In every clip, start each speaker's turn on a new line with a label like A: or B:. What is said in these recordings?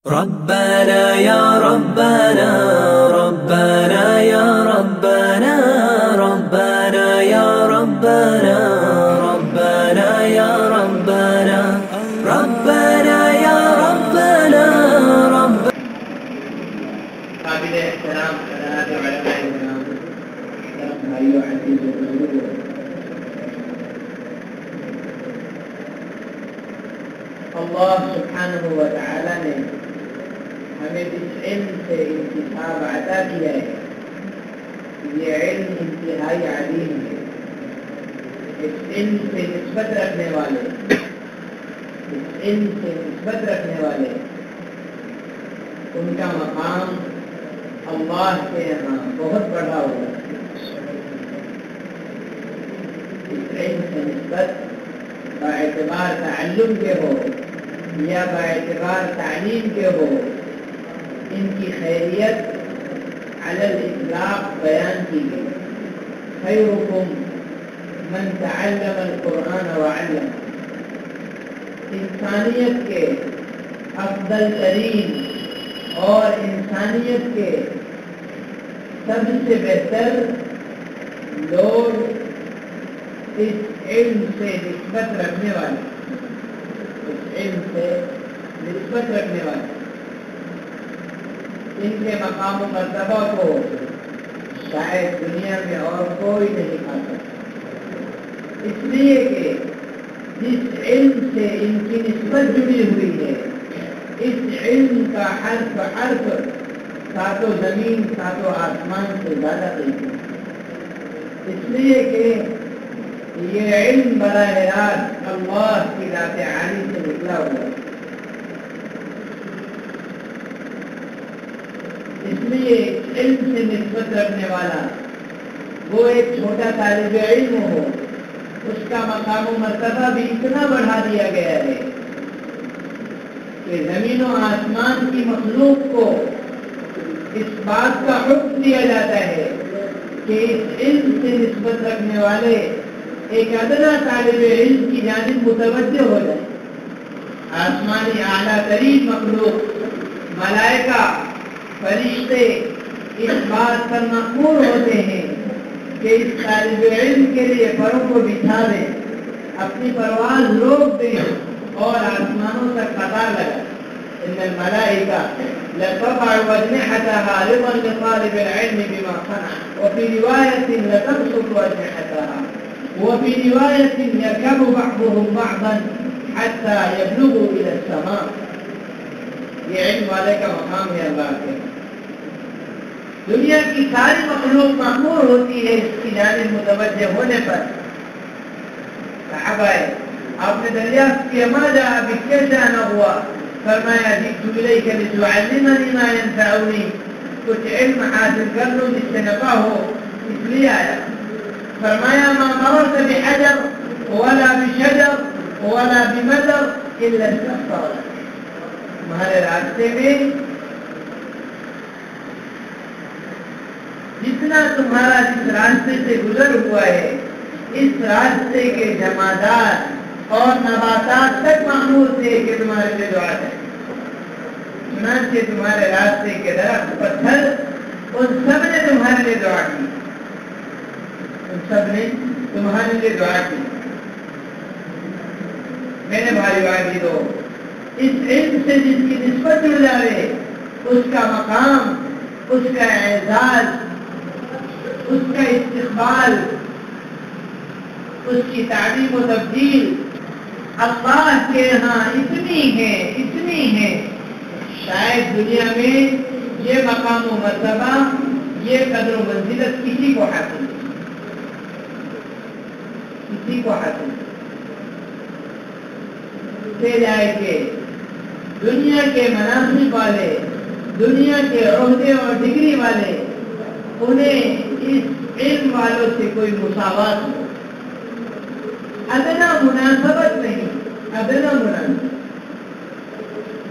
A: ربنا يا ربنا ربنا يا ربنا ربنا يا ربنا ربنا يا ربنا ربنا يا ربنا رب
B: قابل احترام حضرات علماء الكرام بھائیو عزیز و بزرگو، اللہ سبحانہ و تعالی نے ہمیں اس علم سے انتخاب عطا کیا ہے. یہ علم انتہائی عظیم ہے. اس علم سے نسبت رکھنے والے ان کا مقام اللہ کے یہاں بہت بڑا ہوگا. اس علم سے نسبت باعتبار تعلم کے ہو یا باعتبار تعلیم کے ہو، ان کی خیریت علی الاطلاق بیان کی گئی. خیرکم من تعلم القرآن وعلم. انسانیت کے افضل ترین اور انسانیت کے سب سے بہتر لوگ اس علم سے نسبت رکھنے والے، ان کے مقام و مرتبہ کو شاید دنیا میں اور کوئی نہیں پا سکتا، اس لیے کہ جس علم سے ان کی نسبت جڑی ہوئی ہے، اس علم کا حرف حرف ساتوں زمین ساتوں آسمان سے زیادہ قیمتی ہے. اس لیے کہ یہ علم براہ راست اللہ کی ذات عالی سے نکلا ہوا ہے. اس لیے علم سے نسبت رکھنے والا وہ ایک چھوٹا طالب علم ہو، اس کا مقام و مرتبہ بھی اتنا بڑھا دیا گیا ہے کہ زمین و آسمان کی مخلوق کو اس بات کا حکم دیا جاتا ہے کہ اس علم سے نسبت رکھنے والے ایک ادنا طالب علم کی جانب متوجہ ہو جائے. آسمانی اعلیٰ ترین مخلوق، ملائکہ، فرشتے اس بات پر مأمور ہوتے ہیں کہ اس طالب علم کے لیے پروں کو بچھا دیں، اپنی پرواز روک دیں اور آسمانوں تک قطار لگا. ان الملائکہ لتضع اجنحتها رضا لطالب العلم بما صنع، وفي رواية لتبسط اجنحتها، وفي رواية يركب بعضهم بعضا حتى يبلغوا الى السماء. یہ علم والے کا مقام ہے اللہ کے. دنیا کی ساری مخلوق مأمور ہوتی ہے اس کی جانب متوجہ ہونے پر. صحابہ آپ نے دریافت کیا ما جاء بک، کیسے آنا ہوا؟ فرمایا جئت الیک لتعلمنی ما ینفعنی، کچھ علم حاصل کر لوں جس سے نفع ہو، اس لیے آیا. فرمایا ما مررت بحجر ولا بشجر ولا بمدر الا استغفر لك. تمہارے راستے میں جتنا تمہارا جس راستے سے گزر ہوا ہے، اس راستے کے جمادات اور نباتات تک مأمور تھے کہ تمہارے لیے دعا کریں. چنانچہ تمہارے راستے کے درخت، پتھر، ان سب نے تمہارے لیے دعا کی. میرے بھائی عزیزو، اس علم سے جس کی نسبت جڑ جائے، اس کا مقام، اس کا اعزاز، اس کا استقبال، اس کی تعظیم و تبجیل اللہ کے ہاں اتنی ہے شاید دنیا میں یہ مقام و مرتبہ، یہ قدر و منزلت کسی کو حاصل سے جائے کہ دنیا کے مناصب والے، دنیا کے عہدے اور ڈگری والے، انہیں اس علم والوں سے کوئی مساوات ہو، ادنا مناسبت نہیں.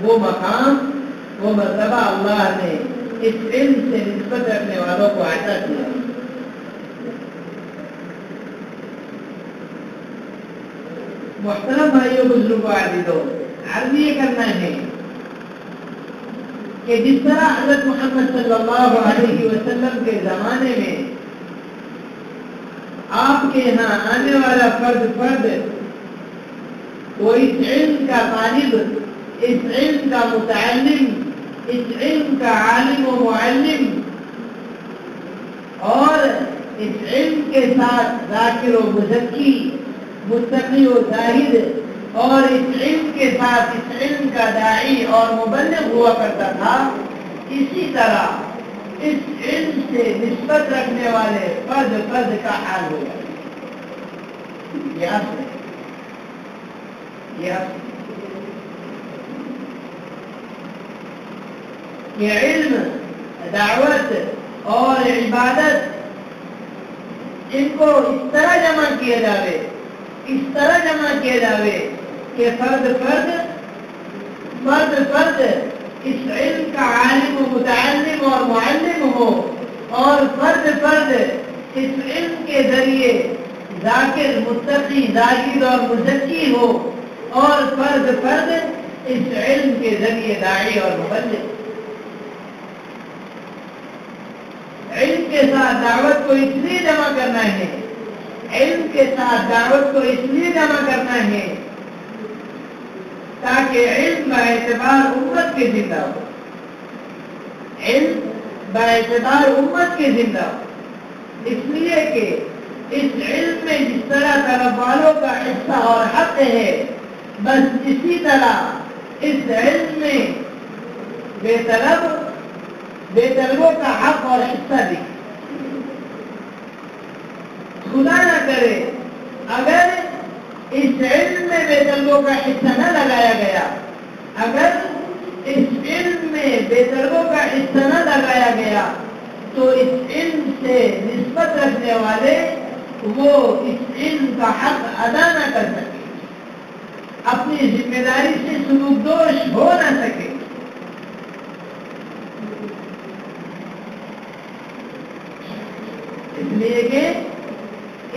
B: وہ مقام، وہ مرتبہ اللہ نے اس علم سے نسبت رکھنے والوں کو عطا کیا. محترم بھائیوں، بزرگوں، عزیزوں، عرض یہ کرنا ہے کہ جس طرح حضرت محمد صلی اللہ علیہ وسلم کے زمانے میں آپ کے یہاں آنے والا فرد وہ اس علم کا طالب، اس علم کا متعلم، اس علم کا عالم و معلم، اور اس علم کے ساتھ ذاکر و مزکی، متقی و زاہد، اور اس علم کے ساتھ اس علم کا داعی اور مبلغ ہوا کرتا تھا، اسی طرح اس علم سے نسبت رکھنے والے فرد کا حال ہو جائے. یہ علم، دعوت اور عبادت، ان کو اس طرح جمع کیا جاوے کہ فرد اس علم کا عالم و متعلم اور معلم ہو، اور فرد اس علم کے ذریعے ذاکر، متقی، زاہد اور مزکی ہو، اور فرد اس علم کے ذریعے داعی اور مبلغ. علم کے ساتھ دعوت کو اس لیے جمع کرنا ہے، تاکہ علم باعتبار امت کے زندہ ہو. اس لیے کہ اس علم میں جس طرح طلب والوں کا حصہ اور حق ہے، بس اسی طرح اس علم میں بے طلبوں کا حق اور حصہ بھی. خدا نہ کرے اگر اس علم میں بے طلبوں کا حصہ نہ لگایا گیا، تو اس علم سے نسبت رکھنے والے وہ اس علم کا حق ادا نہ کر سکے، اپنی ذمہ داری سے سلوکدوش ہو نہ سکے. اس لیے کہ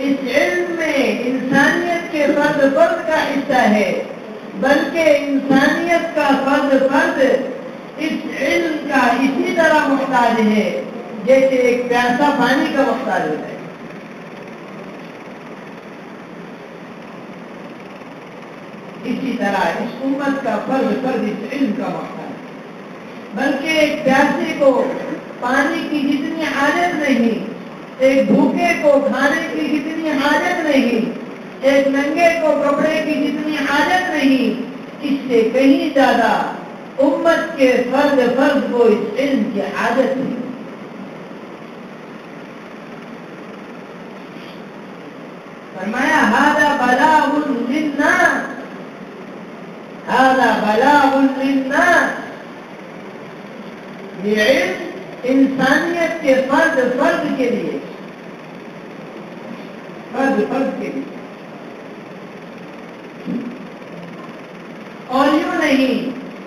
B: اس علم میں انسانیت کے فرد کا حصہ ہے، بلکہ انسانیت کا فرد اس علم کا اسی طرح محتاج ہے جیسے ایک پیاسا پانی کا محتاج ہوتا ہے. اسی طرح اس امت کا فرد اس علم کا محتاج ہے، بلکہ ایک پیاسے کو پانی کی جتنی حاجت نہیں، ایک بھوکے کو کھانے کی جتنی حاجت نہیں، ایک ننگے کو کپڑے کی جتنی حاجت نہیں، اس سے کہیں زیادہ امت کے فرد کو اس علم کی حاجت ہے. فرمایا هذا بلاغ للناس، یہ علم انسانیت کے فرد کے لیے، اور یوں نہیں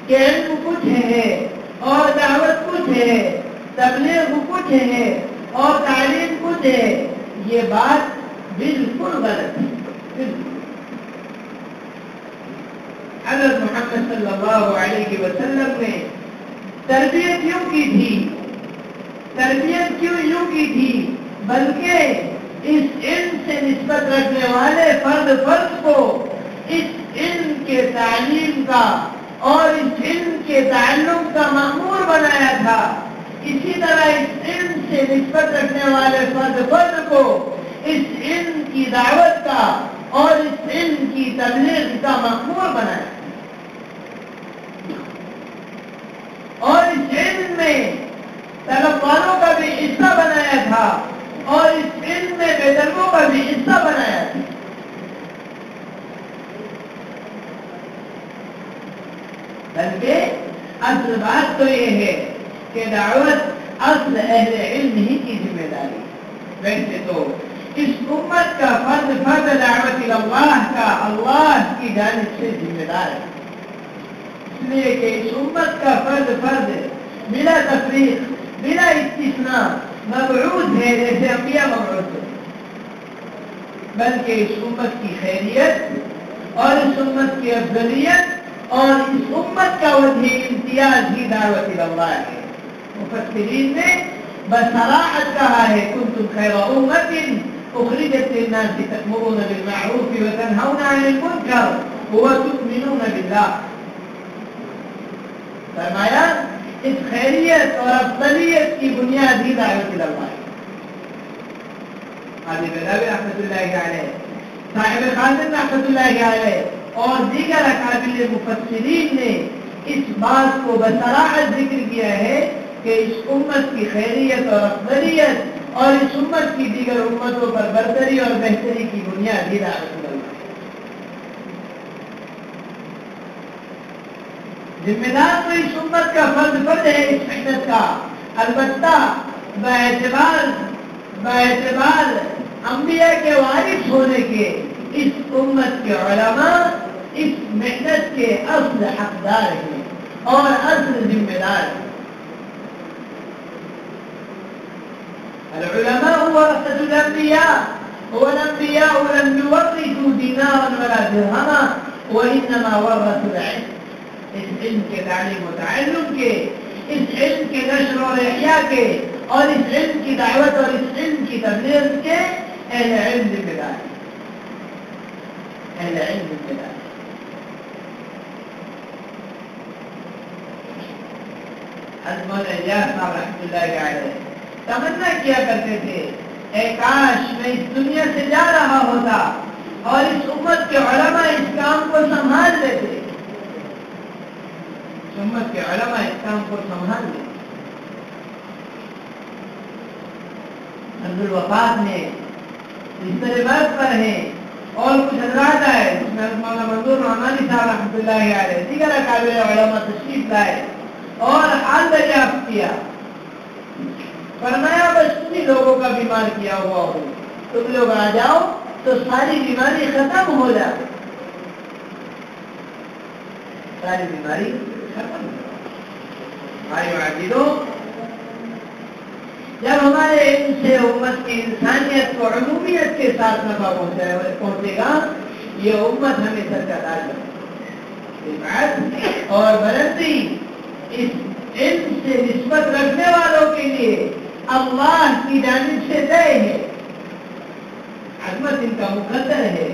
B: کہ علم کچھ ہے اور دعوت کچھ ہے، تبلیغ کچھ ہے اور تعلیم کچھ ہے. یہ بات بالکل غلط ہے. حضرت محمد صلی اللہ علیہ وسلم نے تربیت کیوں یوں کی تھی، بلکہ اس علم سے نسبت رکھنے والے فرد کو اس علم کے تعلیم کا اور اس علم کے تعلق کا مأمور بنایا تھا. اسی طرح اس علم سے نسبت رکھنے والے فرد کو اس علم کی دعوت کا اور اس علم کی تبلیغ کا مأمور بنایا، اور اس علم میں طلب والوں کا بھی حصہ بنایا تھا، اور اس علم میں بے طلبوں کا بھی حصہ بنایا تھا. بلکہ اصل بات تو یہ ہے کہ دعوت اصل اہل علم ہی کی ذمہ داری. ویسے تو اس امت کا فرد دعوت اللہ کا اللہ کی جانب سے ذمہ دار ہے، اس لیے کہ اس امت کا فرد بلا تفریق، بلا استثناء مبعوث ہے جیسے انبیاء مبعوث ہیں. بلکہ اس امت کی خیریت اور اس امت کی افضلیت اور اس امت کا وجہ امتیاز ہی دعوت اللہ ہے۔ مفسرین نے بصراحت کہا ہے کنتم خیر امت اخرجت للناس تأمرون بالمعروف وتنهون عن المنکر وتؤمنون باللہ۔ فرمایا اس خیریت اور افضلیت کی بنیاد ہی دعوت اللہ ہے۔ قاضی بغدادی رحمۃ اللہ علیہ، صاحب خازن رحمۃ اللہ علیہ اور دیگر اکابر مفسرین نے اس بات کو بصراحت ذکر کیا ہے کہ اس امت کی خیریت اور افضلیت اور اس امت کی دیگر امتوں پر برتری اور بہتری کی بنیاد ہی دعوت اللہ ہے۔ ذمہ دار تو اس امت کا فرض ہے اس محنت کا، البتہ باعتبار انبیاء کے وارث ہونے کے اس امت کے علماء اس محنت کے اصل حقدار ہیں اور اصل ذمہ دار ہیں۔ العلماء ورثة الانبیاء والانبیاء لم يورثوا دینارا ولا درہما وانما ورثوا العلم۔ اس علم کے تعلیم و تعلم کے، اس علم کے نشر اور احیاء کے اور اس علم کی دعوت اور اس علم کی تبلیغ کے اہل علم ذمہ دار ہیں۔ اہل علم ذمہ دار ہیں۔ حضرت مولانا الیاس صاحب رحمۃ اللہ علیہ تمنا کیا کرتے تھے اے کاش میں اس دنیا سے جا رہا ہوتا اور اس امت کے علماء اس کام کو سنبھال لیتے، اس امت کے علماء اس کام کو سنبھال لیتے۔ عبدالوفات میں بستر برق پر ہیں اور کچھ حضرات آئے جس میں مولانا منظور رحمانی صاحب رحمۃ اللہ علیہ دیگر اکابر علماء تشریف لائے اور حال دریافت کیا۔ فرمایا بس تمہیں لوگوں کا بیمار کیا ہوا ہو، تم لوگ آ جاؤ تو ساری بیماری ختم ہو جائے، ساری بیماری ختم ہو جائے۔ بھائیو عزیزو، جب ہمارے علم سے امت کی انسانیت کو عمومیت کے ساتھ نفع پہنچے گا، یہ امت ہمیں سر کا تاج بنائے۔ اور بلندی اس علم سے نسبت رکھنے والوں کے لیے اللہ کی جانب سے طے ہے، عظمت ان کا مقدر ہے،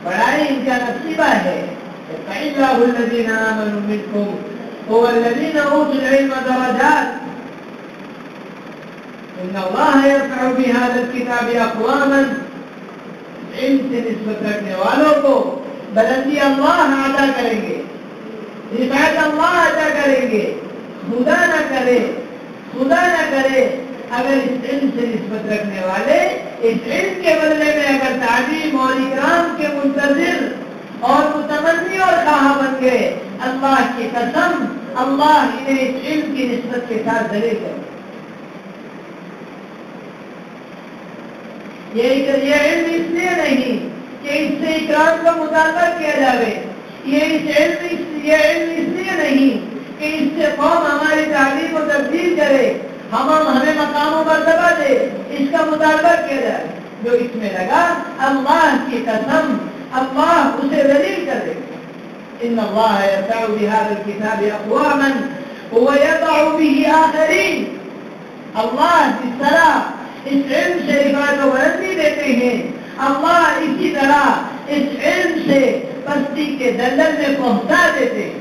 B: بڑائی ان کا نصیبہ ہے۔ فَإِلَّهُ الَّذِينَ آمَنُوا مِنْكُمْ هُوَ الَّذِينَ أُوتُوا الْعِلْمَ دَرَجَاتٍ إِنَّ اللَّهَ يَرْفَعُ بِهَذَا الْكِتَابِ أَقْوَامًا۔ علم سے نسبت رکھنے والوں کو بلندی اللہ عطا کریں گے، رفعت اللہ عطا کریں گے۔ خدا نہ کرے اگر اس علم سے نسبت رکھنے والے اس علم کے بدلے میں اگر تعظیم اور اکرام کے منتظر اور متمنی اور خواہاں بن گئے، اللہ کی قسم اللہ انہیں اس علم کی نسبت کے ساتھ ذلیل کرے۔ یہ علم اس لیے نہیں کہ اس سے اکرام کا مطالبہ کیا جائے، یہ علم اس لیے نہیں کہ اس سے قوم ہماری تعلیم و تبدیل کرے، ہمیں مقام و مرتبہ دے، اس کا مطالبہ کیا جائے۔ جو اس میں لگا اللہ کی قسم اللہ اسے ذلیل کر دے گا۔ ان اللہ یرفع بهذا الكتاب اقواما ويضع به آخرین۔ اللہ جس طرح اس علم سے رفعت و بلندی دیتے ہیں، اللہ اسی طرح اس علم سے پستی کے دلدل میں پہنچا دیتے ہیں۔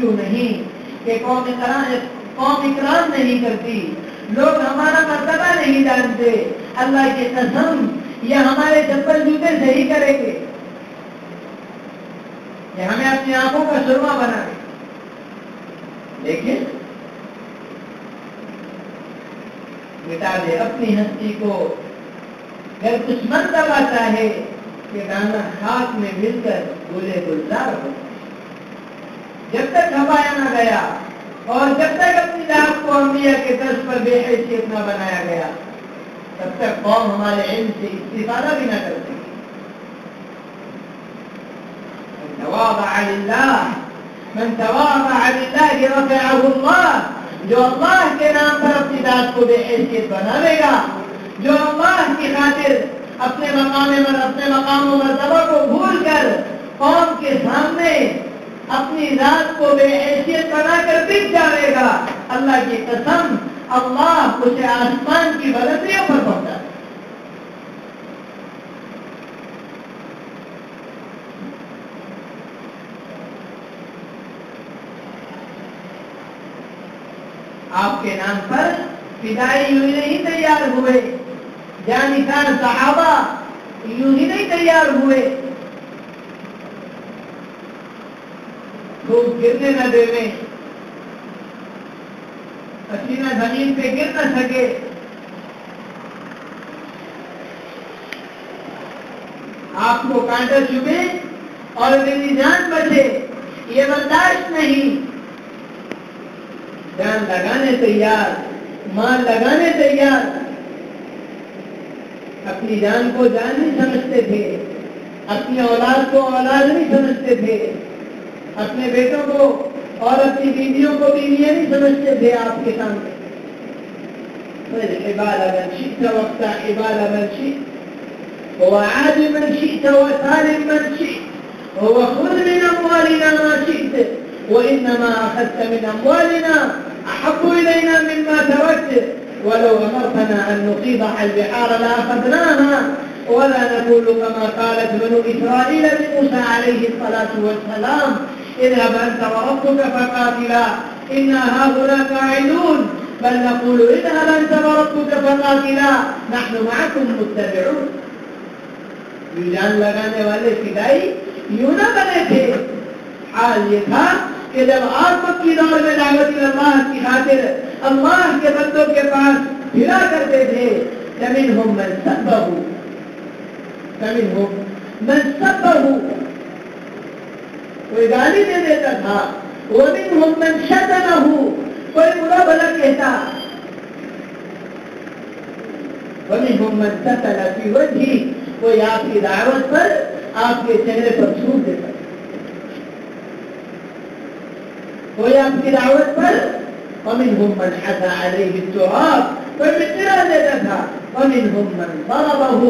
B: یوں نہیں کہ قوم اکرام نہیں کرتی، لوگ ہمارا مرتبہ نہیں جانتے، اللہ کی قسم یہ ہمارے چپل جوتے صحیح کریں گے، یہ ہمیں اپنی آنکھوں کا سرما بنا دے، لیکن مٹا دے اپنی ہستی کو۔ اگر کچھ مرتبہ چاہے کہ دانا خاک میں مل کر گلے گلزار ہو، جب تک چھپایا نہ گیا اور جب تک اپنی ذات کو انبیاء کے طرز پر بے حیثیت نہ بنایا گیا، تب تک قوم ہمارے علم سے استفادہ بھی نہ کرتی۔ من تواضع للہ رفعہ اللہ، جو اللہ کے نام پر اپنی ذات کو بے حیثیت بناوے گا، جو اللہ کی خاطر اپنے مقام و مرتبہ کو بھول کر قوم کے سامنے اپنی ذات کو بے حیثیت بنا کر بک جائے گا، اللہ کی قسم اللہ اسے آسمان کی بلندیوں پر پہنچا۔ آپ کے نام پر فدائی یوں ہی نہیں تیار ہوئے، جانثار صحابہ یوں ہی نہیں تیار ہوئے، لوگ گرنے نہ دیویں، پسینہ زمین پہ گر نہ سکے، آپ کو کانٹا چبھے اور میری جان بچے، یہ برداشت نہیں۔ جان لگانے تیار، مال لگانے تیار، اپنی جان کو جان نہیں سمجھتے تھے، اپنی اولاد کو اولاد نہیں سمجھتے تھے، اپنے بیٹوں کو اور اپنی بیویوں کو بیویاں نہیں سمجھتے تھے آپ کے سامنے۔ عباد من شئت وافتح عباد من شئت وعاد من شئت وسالم من شئت وخذ من أموالنا ما شئت وإنما أخذت من أموالنا أحب إلينا مما تركت ولو أمرتنا أن نصيبح البحار لأخذناها ولا نقول كما قالت بنو إسرائيل لموسى عليه الصلاة والسلام اذهب أنت وربك فقاتلا إنا هاهنا قاعدون بل نقول اذهب أنت وربك فقاتلا نحن معكم متبعون۔ یہ جان لگانے والے فدائی یوں نہ بنے تھے، حال یہ تھا کہ جب آپ مکی دور میں دعوت اللہ کی خاطر اللہ کے بندوں کے پاس پھرا کرتے تھے، فمنهم من سبه کوئی گالی دے دیتا تھا، ومنهم من شتمه کوئی برا بھلا کہتا، ومنهم من ستل في وجهه کوئی آپ کی دعوت پر آپ کے چہرے پر چھوٹ دیتا، کوئی آپ کی دعوت پر ومنهم من حثى عليه التراب کوئی مٹی ڈال دیتا تھا، ومنهم من ضربه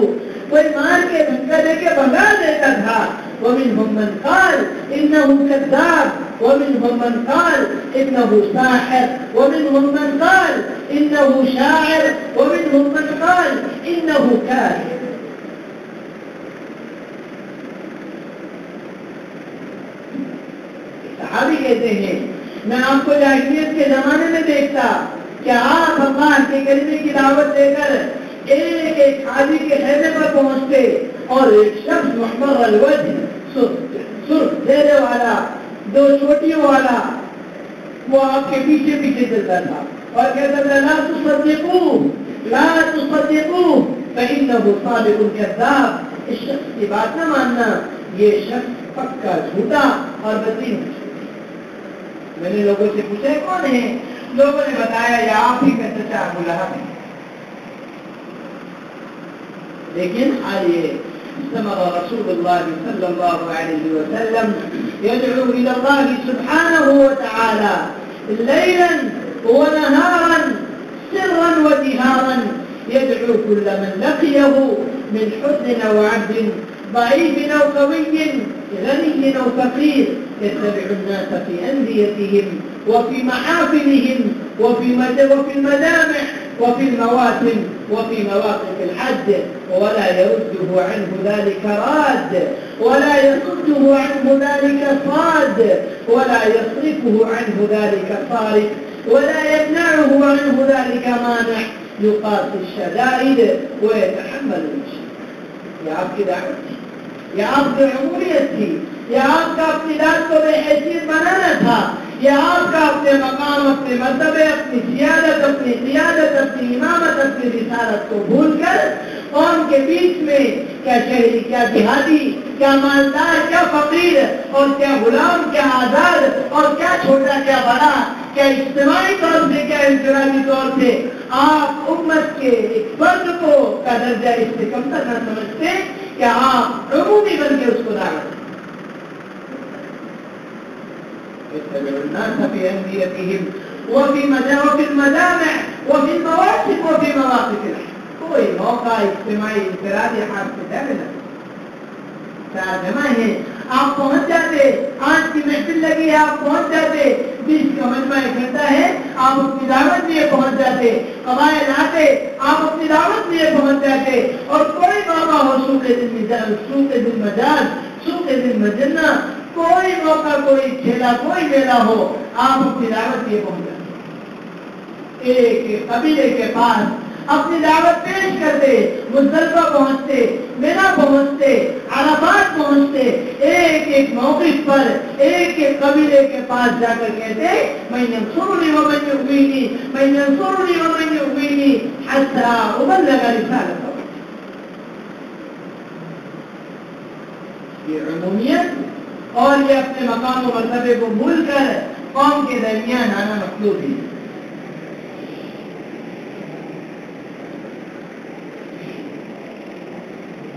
B: کوئی مار کے دھکا دے کے بھگا دیتا تھا، ومنهم من قال انه كذاب ومنهم من قال انه ساحر ومنهم من قال انه شاعر ومنهم من قال انه كاهن۔ صحابی کہتے ہیں میں آپ کو جاہلیت کے زمانے میں دیکھتا کہ آپ اللہ کے کلمے کی دعوت دے کر ایک ایک حاجی کے خیمے پر پہنچتے اور ایک شخص محمر الوجہ سرخ چہرے والا دو چوٹیوں والا وہ آپ کے پیچھے پیچھے چلتا تھا اور کہتا تھا لا تصدقوه فإنه صادق كذاب، اس شخص کی بات نہ ماننا، یہ شخص پکا جھوٹا اور بدین ہے۔ میں نے لوگوں سے پوچھا کون ہے، لوگوں نے بتایا یہ آپ ہی کا چچا ابو لہب ہے۔ لیکن آئیے استمر رسول الله صلى الله عليه وسلم يدعو إلى الله سبحانه وتعالى ليلا ونهارا سرا وجهارا، يدعو كل من لقيه من حزن أو عبد ضعيف أو قوي غني أو فقير، يتبع الناس في أنديتهم وفي محافلهم وفي المجامع وفي المواسم وفي مواقف الحج، ولا يرده عنه ذلك راد ولا يصده عنه ذلك صاد ولا يصرفه عنه ذلك صارف ولا يمنعه عنه ذلك مانع، يقاسي الشدائد ويتحمل المشقة۔ یہ آپ کی دعوت تھی، یہ آپ کی عمولیت تھی، یہ آپ کا اپنی ذات کو بے حیثیت بنانا تھا، یہ آپ کا اپنے مقام، اپنے مرتبے، اپنی سیادت، اپنی قیادت، اپنی امامت، اپنی رسالت کو بھول کر قوم کے بیچ میں کیا شہری، کیا دیہاتی، کیا مالدار، کیا فقیر اور کیا غلام، کیا آزاد اور کیا چھوٹا، کیا بڑا، کیا اجتماعی طور سے، کیا انفرادی طور سے آپ امت کے ایک فرد کو کا درجہ اس سے کم تک نہ سمجھتے کہ آپ عمومی بن کے اس کو دعوت يتبع الناس في أنديتهم وفي المجامع وفي المواسم وفي مواقف الحج۔ کوئی موقع اجتماعی انفرادی ہاتھ سے دینا جمع ہے آپ پہنچ جاتے آج کی محفل لگی ہے آپ پہنچ جاتے 20 کا مجمع اکٹھا ہے آپ اپنی دعوت لیے پہنچ جاتے قبائل آتے آپ اپنی دعوت لیے پہنچ جاتے اور کوئی موقع ہو سوق دل مجاز سوق دل مجنہ کوئی موقع کوئی کھیلا کوئی میلہ ہو آپ اپنی دعوت لیے پہنچ جاتے ایک قبیلے کے پاس اپنی دعوت پیش کرتے مزدلفہ پہنچتے مینا پہنچتے عرفات پہنچتے ایک ایک موقف پر ایک ایک قبیلے کے پاس جا کر کہتے من ینصرنی ومن یؤوینی من ینصرنی ومن یؤوینی حتی ابلغ رسالت اللہ. یہ عمومیت اور یہ اپنے مقام و مرتبے کو بھول کر قوم کے درمیان آنا مطلوب ہے.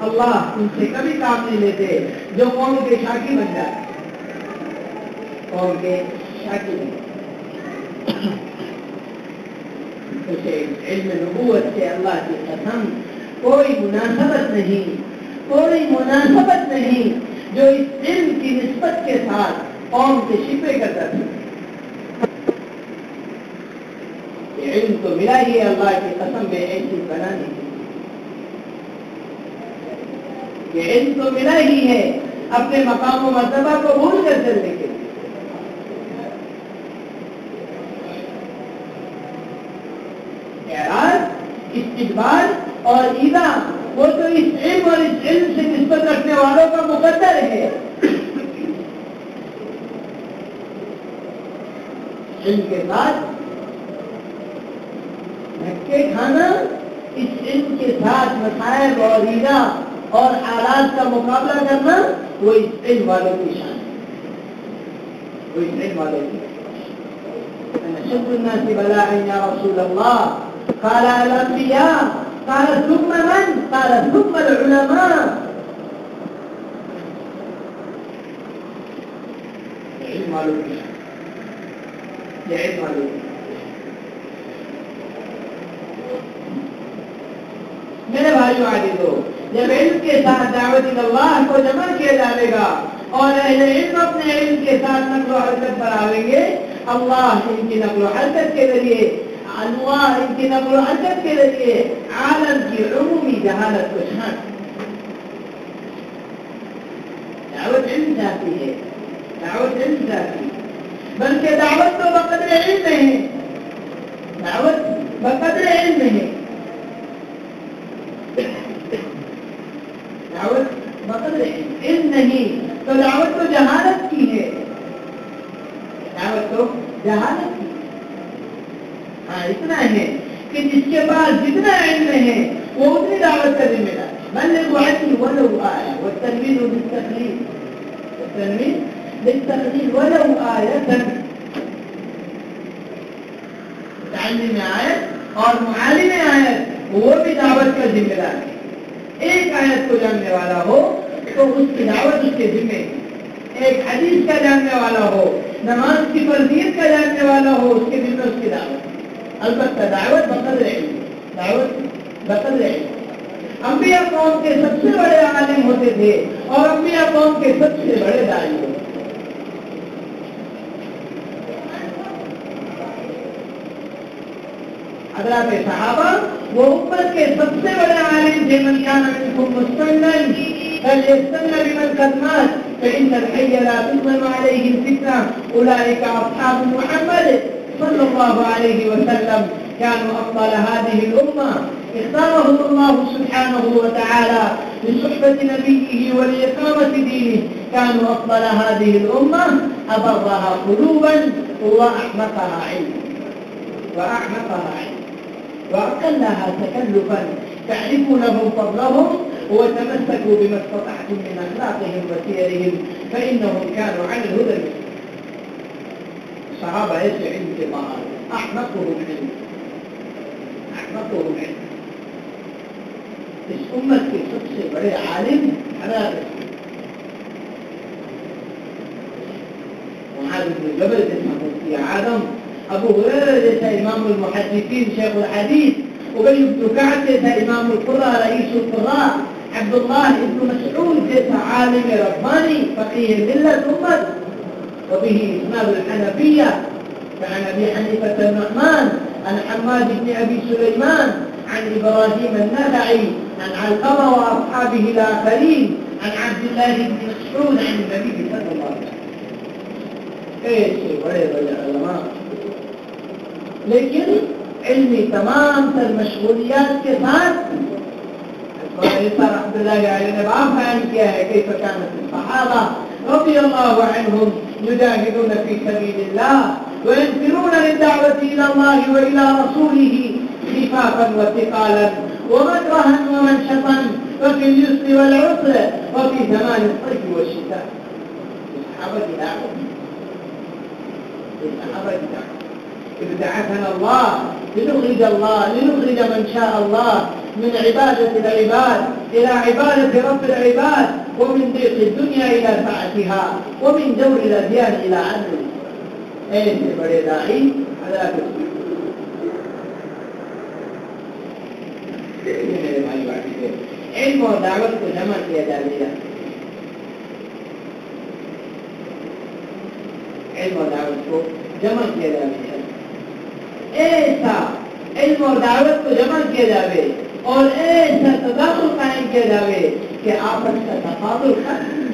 B: اللہ ان سے کبھی کام نہیں لیتے جو قوم کے شاکی بن جاتے قوم کے شاکی بن جاتے. علم نبوت سے اللہ کی قسم کوئی مناسبت نہیں جو اس علم کی نسبت کے ساتھ قوم کے شفے کرتا تھا. یہ علم تو ملا ہی ہے اللہ کی قسم میں ایسی بنانے کی یہ علم تو ملا ہی ہے اپنے مقام و مرتبہ کو بھول کر چلنے کے لیے. اعراض استقبال اور ایذا وہ تو اس علم اور اس علم سے نسبت رکھنے والوں کا مقدر ہے. علم کے ساتھ دھکے کھانا اس علم کے ساتھ مسائل اور ایذا اور حالات کا مقابلہ کرنا وہ اس علم والوں کی شان ہے. وہ اس علم والوں کی شد الناس بلاء یا رسول اللہ قال الانبیاء قال ثم من قال ثم العلماء. علم والوں کی شان یہ علم والوں کی. میرے بھائیوں عزیزو جب علم کے ساتھ دعوت اللہ کو جمع کیا جائے گا اور اہل علم اپنے علم کے ساتھ نقل و حرکت پر آئیں گے اللہ ان کی نقل و حرکت کے ذریعے انوار ان کی نقل و حرکت کے ذریعے عالم کی عمومی جہالت کو چھانٹ. دعوت علم چاہتی ہے دعوت علم چاہتی ہے بلکہ دعوت تو بقدر علم میں ہے دعوت بقدر علم میں ہے دعوت بقدر علم نہیں تو دعوت تو جہالت کی ہے دعوت تو جہالت کی. ہاں اتنا ہے کہ جس کے پاس جتنا علم ہے وہ اتنی دعوت کا ذمہ دار ہے. بلغ عنی ولو آیہ والتنوین بالتقلید ولو آیہ. متعلم آیت اور معالم آیت وہ بھی دعوت کا ذمہ دار ہے. ایک آیت کو جاننے والا ہو تو اس کی دعوت اس کے ذمہ. ایک حدیث کا جاننے والا ہو نماز کی فرضیت کا جاننے والا ہو اس کے ذمہ اس کی دعوت. البتہ دعوت بقدر علم دعوت بقدر علم. انبیاء قوم کے سب سے بڑے عالم ہوتے تھے اور انبیاء قوم کے سب سے بڑے داعی ہوتے تھے. حضرات صحابہ وہ امت کے سب سے بڑے عالم تھے. من كان منكم مستنن فليستن بمن قد مات فإن الحي لا تظلم عليه الفتنة أولئك أصحاب محمد صلى الله عليه وسلم كانوا أفضل هذه الأمة اختارهم الله سبحانه وتعالى لصحبة نبيه ولإقامة دينه. كانوا أفضل هذه الأمة أبرها قلوبا وأحمقها علما وأقلها تكلفا. تعرفوا لهم فضلهم وتمسكوا بما استطعتم من أخلاقهم وسيرهم فإنهم كانوا عن الهدى. صحابہ ایسے علم کے باہر احمقهم علم اس امت کے سب سے بڑے عالم حضرت معاذ بن جبل جیسا مفتی اعظم ابو ہریرہ جیسا امام المحدثین شیخ الحدیث ابی بن کعب جیسا امام القراء رئیس القراء، عبداللہ ابن مسعود جیسا عالم ربانی فقیہ ملت امت، وبه اسناد الحنفیہ عن ابی حنیفة النعمان عن حماد بن ابی سلیمان عن ابراہیم النخعی عن علقمہ واصحابه الاخرین عن عبد الله بن مسعود عن النبي صلی اللہ علیہ وسلم. ایسے بڑے بڑے علماء، لیکن علمی تمام تر مشغولیات کے ساتھ رحمۃ اللہ علیہ نے باب بیان کیا ہے کیف كانت الصحابہ رضی اللہ عنہم یجاہدون فی سبیل اللہ وينفرون للدعوة إلى الله وإلى رسوله خفافا وثقالا ومكرها ومنشطا وفي اليسر والعسر وفي زمان الصيف والشتاء. الصحابة دعوة، الصحابة دعوة. ابتعثنا الله لنخرج من شاء الله من عبادة العباد إلى عبادة رب العباد، ومن ضيق الدنيا إلى سعتها، ومن جور الأديان إلى عدل. ایسے بڑے داعی حضرات میرے بھائی بھائی علم اور دعوت کو جمع کیا جائے گا. علم اور دعوت کو جمع کیا جائے گا، ایسا علم اور دعوت کو جمع کیا جائے اور ایسا تداخل قائم کیا جائے کہ آپس کا تفاضل ختم.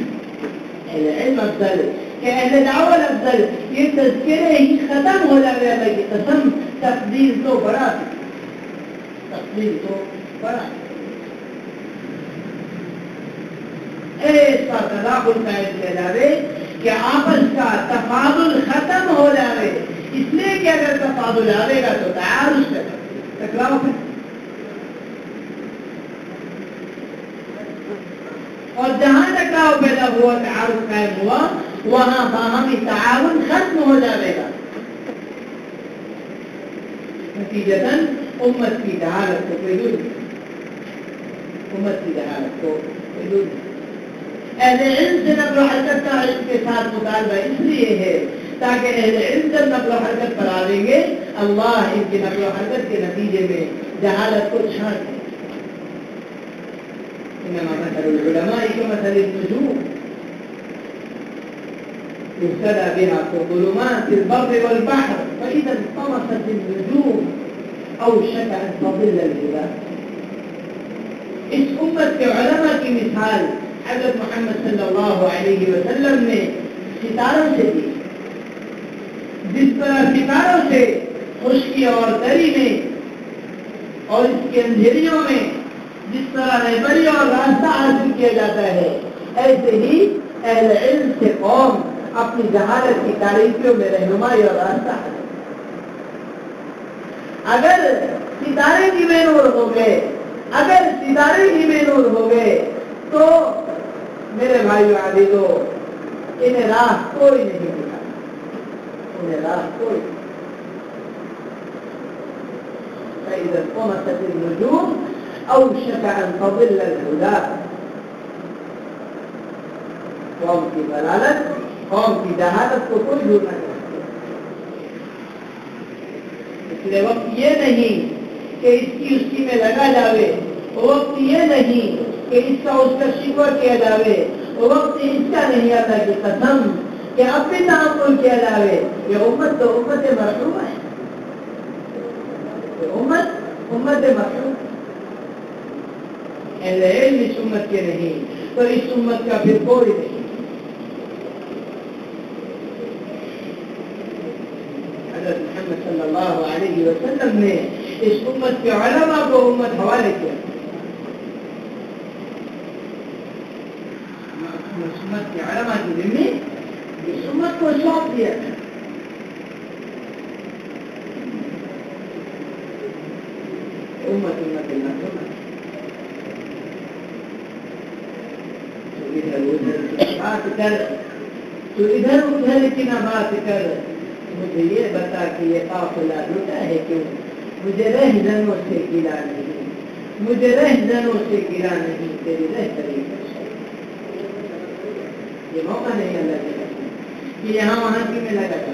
B: اہل علم افضل کہ اہل دعوت افضل، یہ تذکرے ہی ختم ہو جائے. اللہ کی قسم تفضیل تو بڑا، تفضیل تو بڑا. ایسا تداخل قائم کیا جائے کہ آپس کا تفاضل ختم ہو جائے. اس لیے کہ اگر تفاضل آئے گا تو تعارض کا ٹکراؤ ہے، اور جہاں ٹکراؤ پیدا ہوا تعارض قائم ہوا وہاں باہمی تعاون ختم ہو جائے گا. نتیجتاً امت کی جہالت کو کوئی دور نہیں، امت کی جہالت کو کوئی دور نہیں. اہل علم سے نقل و حرکت کا علم کے ساتھ مطالبہ اس لیے ہے تاکہ اہل علم جب نقل و حرکت پر آئیں گے اللہ ان کی نقل و حرکت کے نتیجے میں جہالت کو چھاڑ دے. انما مثل العلماء كمثل النجوم اهتدى بها في ظلمات البر والبحر فإذا انطمست النجوم أوشك أن تضل الهدى. اس امت کے علماء کی مثال حضرت محمد صلی اللہ علیہ وسلم نے ستاروں سے دی. جس طرح ستاروں سے خشکی اور تری میں اور اس کے اندھیریوں میں جس طرح رہبری اور راستہ حاصل کیا جاتا ہے، ایسے ہی اہل علم سے قوم اپنی جہالت کی تاریکیوں میں رہنمائی اور راستہ حاصل. اگر ستارے ہی بے نور ہو گئے، اگر ستارے ہی بے نور ہو گئے تو میرے بھائیو عزیزو انہیں راہ کوئی نہیں دکھا، انہیں راہ کوئی. فإذا انطمست النجوم أوشك أن تضل الهدى. قوم کی ضلالت، قوم کی جہالت کو کوئی دور نہیں. اس لیے وقت یہ نہیں کہ اس کی میں لگا جاوے، وقت یہ نہیں کہ اس کا شکوہ کیا جاوے، وقت اس کا نہیں. اللہ کی قسم کہ اب بھی تعامل کیا جاوے. یہ امت تو امت مرحوم ہے، امت مرحوم. اہل علم اس امت کے نہیں تو اس امت کا پھر کوئی نہیں. حضرت محمد صلی اللہ علیہ وسلم نے اس امت کے علماء کو امت حوالے کیا، اس امت کے علماء کی ذمہ اس امت کو سونپ دیا. امت اللہ بات کر تو ادھر ادھر کی نہ بات کر، مجھے یہ بتا کہ یہ قافلہ لٹا ہے کیوں. مجھے رہزنوں سے گلا نہیں، مجھے رہزنوں سے گلا نہیں، تیری رہبری یہ موقع نہیں اللہ کے کہ یہاں وہاں کی میں لگا تھا.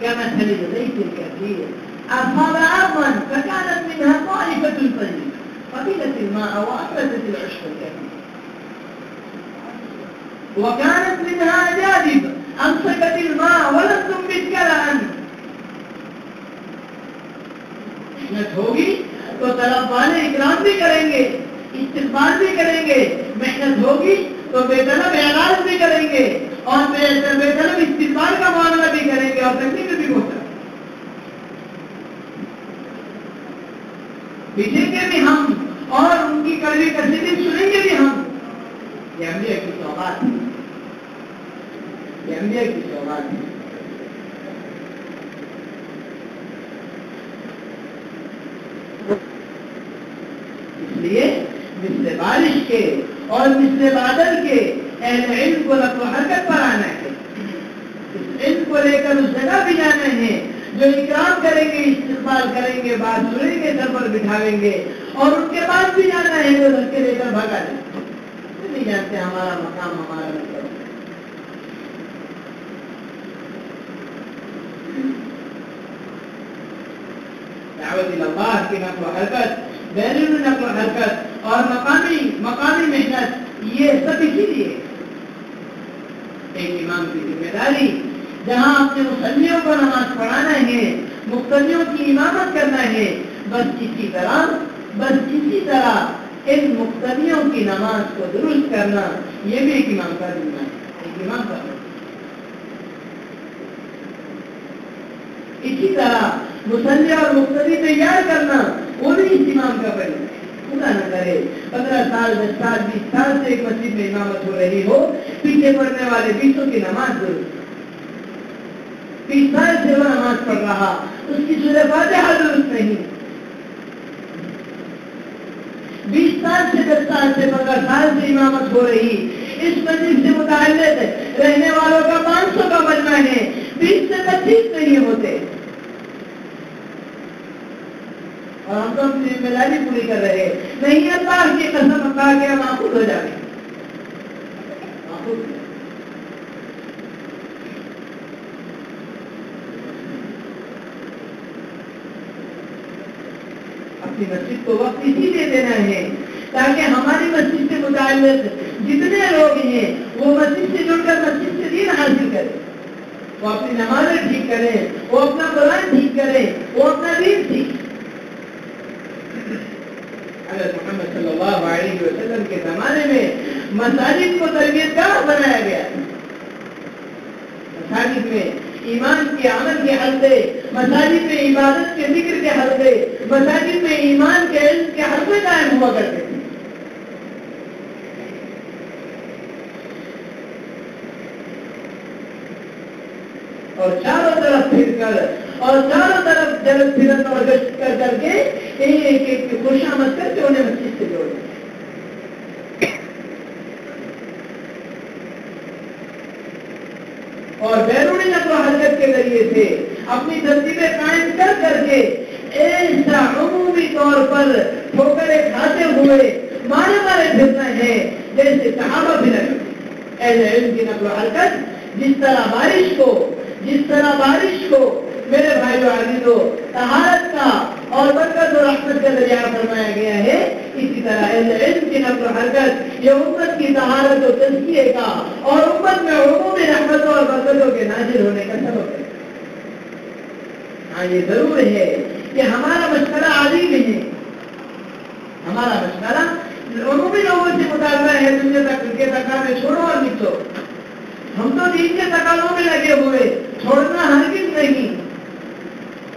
B: كمثل الغيث الكثير أصاب أرضا فكانت منها طائفة طيبة قبلت الماء وأنبتت العشب الكثير وكانت منها جاذب أمسكت الماء ولم تنبت كلأ محنت ہوگی تو طلب والے اکرام بھی کریں گے، استقبال بھی کریں گے، محنت ہوگی تو بے طلب اعراض بھی کریں گے اور بے طلب استقبال کا معاملہ بھی کریں گے اور تکلیف بھی ہوتا ہے، پیچھیں گے بھی ہم اور ان کی کڑوی کثیری سنیں گے بھی ہم۔ یہ انبیاء کی سوغات ہے، یہ انبیاء کی سوغات ہے۔ اس لیے مثل بارش کے اور مثل بادل کے اہل علم کو نقل و حرکت پر آنا ہے، اس علم کو لے کر اس جگہ بھی جانا ہے جو اکرام کریں گے، استقبال کریں گے، بات سنیں گے، سر پر بٹھاویں گے اور ان کے بعد بھی جانا ہے جو دھکے لے کر بھگا دیں، نہیں جانتے ہمارا مقام ہمارا مطلب۔ دعوت اللہ کی نقل و حرکت، بیرون نقل و حرکت اور مقامی محنت، یہ سب اسی لیے ایک امام کی ذمہ داری جہاں اپنے مصلیوں کو نماز پڑھانا ہے، مقتدیوں کی امامت کرنا ہے، بس اسی طرح ان مقتدیوں کی نماز کو درست کرنا، یہ بھی ایک امام کا ذمہ ہے، ایک امام کا ذمہ۔ اسی طرح مصلی اور مقتدی تیار کرنا، وہ بھی اس امام کا فرض ہے۔ خدا نہ کرے 15 سال 10 سال 20 سال سے ایک مسجد میں امامت ہو رہی ہو، پیچھے پڑھنے والے 20 کی نماز درست، 20 سال سے وہ نماز پڑھ رہا، اس کی سورہ فاتحہ درست نہیں، 20 سال سے 10 سال سے 15 سال سے امامت ہو رہی، اس مسجد سے متعلق رہنے والوں کا 500 کا مجمع ہے، 20 سے 25 نہیں ہوتے، اور ہم تو اپنی ذمہ داری پوری کر رہے ہیں۔ نہیں اللہ کی قسم، اللہ کے معقول ہو جائے، اپنی مسجد کو وقت اسی لیے دینا ہے تاکہ ہماری مسجد سے متعلق جتنے لوگ ہیں وہ مسجد سے جڑ کر مسجد سے دین حاصل کریں، وہ اپنی نمازیں ٹھیک کریں، وہ اپنا قرآن ٹھیک کریں، وہ اپنا دین سیکھیں۔ حضرت محمد صلی اللہ علیہ وسلم کے زمانے میں مساجد کو تربیت گاہ بنایا گیا، مساجد میں ایمان کے عمل کے حلقے، مساجد میں عبادت کے ذکر کے حلقے، مساجد میں ایمان کے علم کے حلقے قائم ہوا کرتے تھے۔ اور چاروں طرف پھر کر اور چاروں طرف جلد پھرت اور گشت کر کر کے ایک خوشامد کر کے انہیں مسجد سے جوڑنا۔ اور بیرونی نقل و حرکت کے ذریعے سے اپنی ترتیبیں قائم کر کر کے ایسا عمومی طور پر ٹھوکریں کھاتے ہوئے مارے پھرنا ہے جیسے صحابہ بھی لگے۔ اہل علم کی نقل و حرکت جس طرح بارش کو میرے بھائیو عزیزو، طہارت کا اور برکت و رحمت کا ذریعہ فرمایا گیا ہے، اسی طرح علم کی نقل و حرکت یہ امت کی طہارت و تزکیے کا اور امت میں عمومی رحمتوں اور برکتوں کے نازل ہونے کا سبب ہے۔ ہاں یہ ضرور ہے کہ ہمارا مشورہ عادی بھی ہے، ہمارا مشورہ عمومی لوگوں سے مطالبہ ہے دنیا تک کے تقاضے چھوڑو اور لکھو، ہم تو دین کے تقاضوں میں لگے ہوئے، چھوڑنا ہرگز نہیں،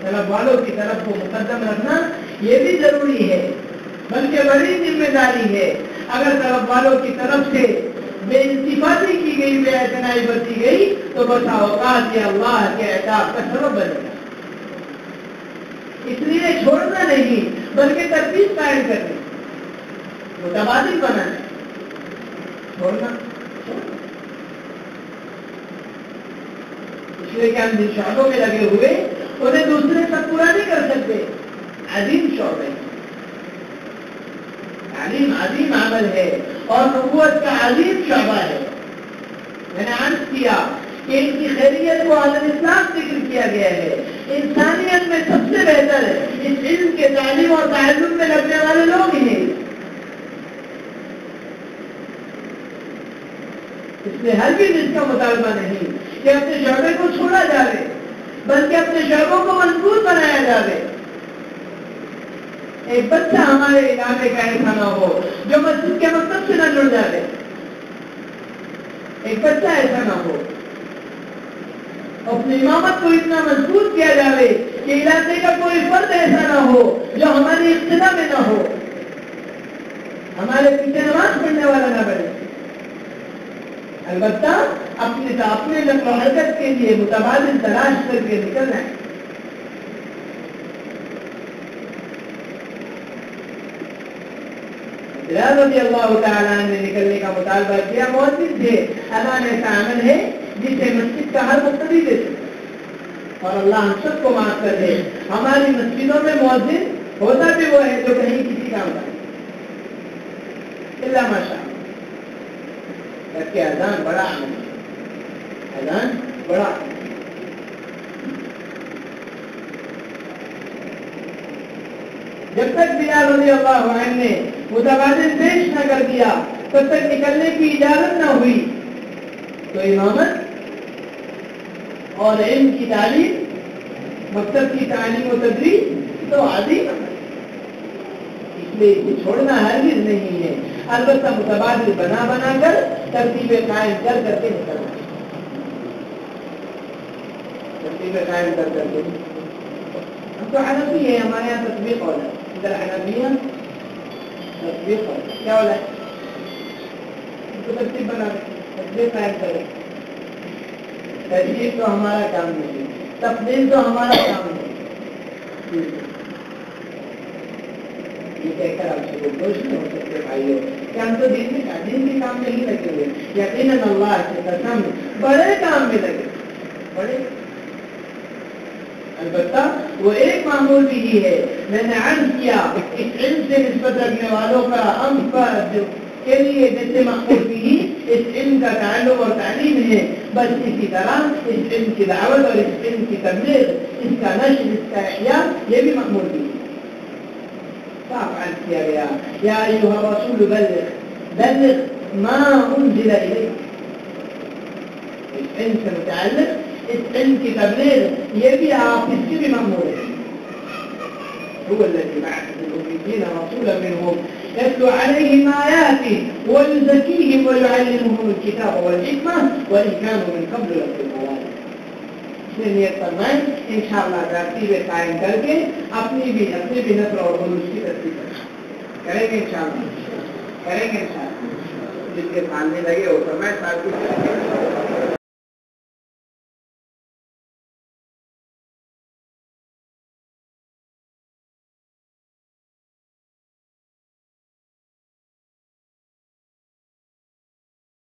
B: طلب والوں کی طرف کو مقدم رکھنا یہ بھی ضروری ہے، بلکہ بڑی ذمہ داری ہے۔ اگر طلب والوں کی طرف سے بے التفاتی کی گئی، بے اعتنائی برتی گئی تو بسا اوقات یہ اللہ کے عذاب کا سبب بنے گا۔ اس لیے چھوڑنا نہیں بلکہ ترتیب قائم کرنا، متبادل بنانا، چھوڑنا اس لیے کہ ہم جن شعبوں میں لگے ہوئے انہیں دوسرے تک پورا نہیں کر سکتے۔ عظیم شعبے، تعلیم عظیم عمل ہے اور نبوت کا عظیم شعبہ ہے۔ میں نے عرض کیا کہ ان کی خیریت کو عالم اسلام ذکر کیا گیا ہے، انسانیت میں سب سے بہتر اس علم کے تعلیم اور تعلم میں لگنے والے لوگ ہی ہیں۔ اس لیے ہر چیز اس کا مطالبہ نہیں کہ اپنے شعبے کو چھوڑا جائے، بلکہ اپنے شعبوں کو مضبوط بنایا جائے۔ ایک بچہ ہمارے علاقے کا ایسا نہ ہو جو مسجد کے مکتب سے نہ جڑ جائے، ایک بچہ ایسا نہ ہو، اپنی امامت کو اتنا مضبوط کیا جائے کہ علاقے کا کوئی فرد ایسا نہ ہو جو ہماری اقتدا میں نہ ہو، ہمارے پیچھے نماز پڑھنے والا نہ بنے۔ البتہ اپنے نقل و حرکت کے لیے متبادل تلاش کر کے نکلنا ہے۔ بلال رضی اللہ تعالیٰ نے نکلنے کا مطالبہ کیا، مؤذن تھے، اذان ایسا عمل ہے جسے مسجد کا ہر مقتدی دے سکتا، اور اللہ ہم سب کو معاف کر دے، ہماری مسجدوں میں مؤذن ہوتا بھی وہ ہے جو کہیں کسی کام کا اللہ ماشاء اللہ، کہ اذان بڑا عمل ہے، اذان بڑا عمل ہے۔ جب تک بلال رضی اللہ عنہ نے متبادل پیش نہ کر دیا تب تک نکلنے کی اجازت نہ ہوئی، تو امامت اور علم کی تعلیم، مکتب کی تعلیم و تدریس تو عادی ہے، اس لیے اسے چھوڑنا ہرگز نہیں ہے، البتہ متبادل بنا بنا کر ترتیبیں قائم کر کر کے نکلنا، ترتیبیں قائم کر کر کے۔ ہم تو حنفی ہے، ہمارے یہاں تطبیق ہو رہا ہے، ادھر حنفی ہے تطبیق ہو رہا ہے، کیا ہو رہا ہے؟ ترتیب بنا ترتیب قائم کرے، ترتیب تو ہمارا کام نہیں، تفصیل تو ہمارا کام نہیں۔ یہ کہہ کر آپ سے خوش نہیں ہو سکتے بھائیوں کہ ہم تو دین کے کام میں ہی لگے ہوئے، یقیناً اللہ کی قسم بڑے کام میں لگے، بڑے، البتہ وہ ایک معمول بھی ہی ہے۔ میں نے عرض کیا اس علم سے نسبت رکھنے والوں کا ہم پر کے لیے جیسے معمول بھی ہی اس علم کا تعلق اور تعلیم ہے، بس اسی طرح اس علم کی دعوت اور اس علم کی تبلیغ، اس کا نشر، اس کا احیاء یہ بھی معمول بھی ہے۔ صاف عرض کیا گیا یا ایھا الرسول بلغ ما انزل الیک، اس علم سے متعلق اس علم کی تبلیغ یہ بھی آپ اس کی بھی معمول ہے۔ هو الذي بعث في الأميين رسولا منهم يتلو عليهم آياته ويزكيهم ويعلمهم الكتاب والحكمة وإن كانوا من قبل لفي ضلال۔ اس نے نیت فرمائے انشاءاللہ ترتیبیں قائم کر کے اپنی بھی نسل اور بلوچ کی ترتیب کریں گے، انشاءاللہ کریں گے، انشاءاللہ جس کے سامنے لگے وہ فرمائے